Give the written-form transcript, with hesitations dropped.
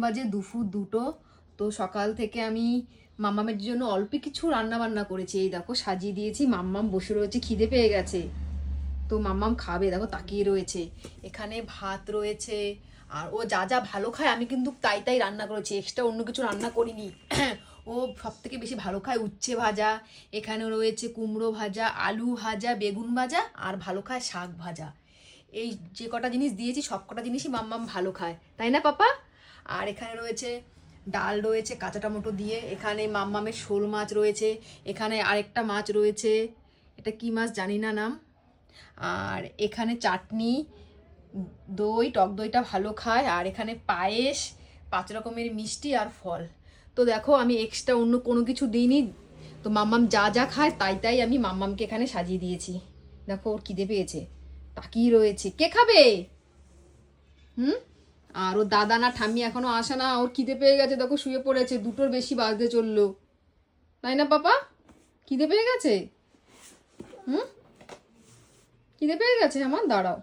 বাজে দুপুর 2টো। তো সকাল থেকে আমি মাম্মামের জন্য অল্প কিছু রান্না বান্না করেছি। এই দেখো সাজিয়ে দিয়েছি, মাম্মাম বসে রয়েছে, খিদে পেয়ে গেছে, তো মাম্মাম খাবে, দেখো তাকিয়ে রয়েছে। এখানে ভাত রয়েছে, আর ও যা যা ভালো খায় আমি কিন্তু তাই তাই রান্না করেছি, এক্সট্রা অন্য কিছু রান্না করিনি। ও সব থেকে বেশি ভালো খায় উচ্ছে ভাজা, এখানে রয়েছে কুমড়ো ভাজা, আলু ভাজা, বেগুন ভাজা, আর ভালো খায় শাক ভাজা। এই যে কটা জিনিস দিয়েছি সব কটা জিনিসই মাম্মাম ভালো খায়, তাই না পাপা? আর এখানে রয়েছে ডাল রয়েছে কাঁচা টমেটো দিয়ে, এখানে মাম্মামের শোল মাছ রয়েছে, এখানে আরেকটা মাছ রয়েছে, এটা কি মাছ জানি না নাম। আর এখানে চাটনি, দই, টক দইটা ভালো খায়, আর এখানে পায়েস, 5 রকমের মিষ্টি আর ফল। তো দেখো আমি এক্সট্রা অন্য কোনো কিছু দিইনি, তো মাম্মাম যা যা খায় তাই তাই আমি মাম্মামকে এখানে সাজিয়ে দিয়েছি। দেখো ওর খিদে পেয়েছে, তাকিয়ে রয়েছে, কে খাবে? হুম? আর ওর দাদা না ঠাম্মি এখনো আসে না, ওর খিদে পেয়ে গেছে, দেখো শুয়ে পড়েছে, 2টোর বেশি বাজতে চললো, তাই না পাপা? খিদে পেয়ে গেছে? হুম, খিদে পেয়ে গেছে আমার, দাঁড়াও।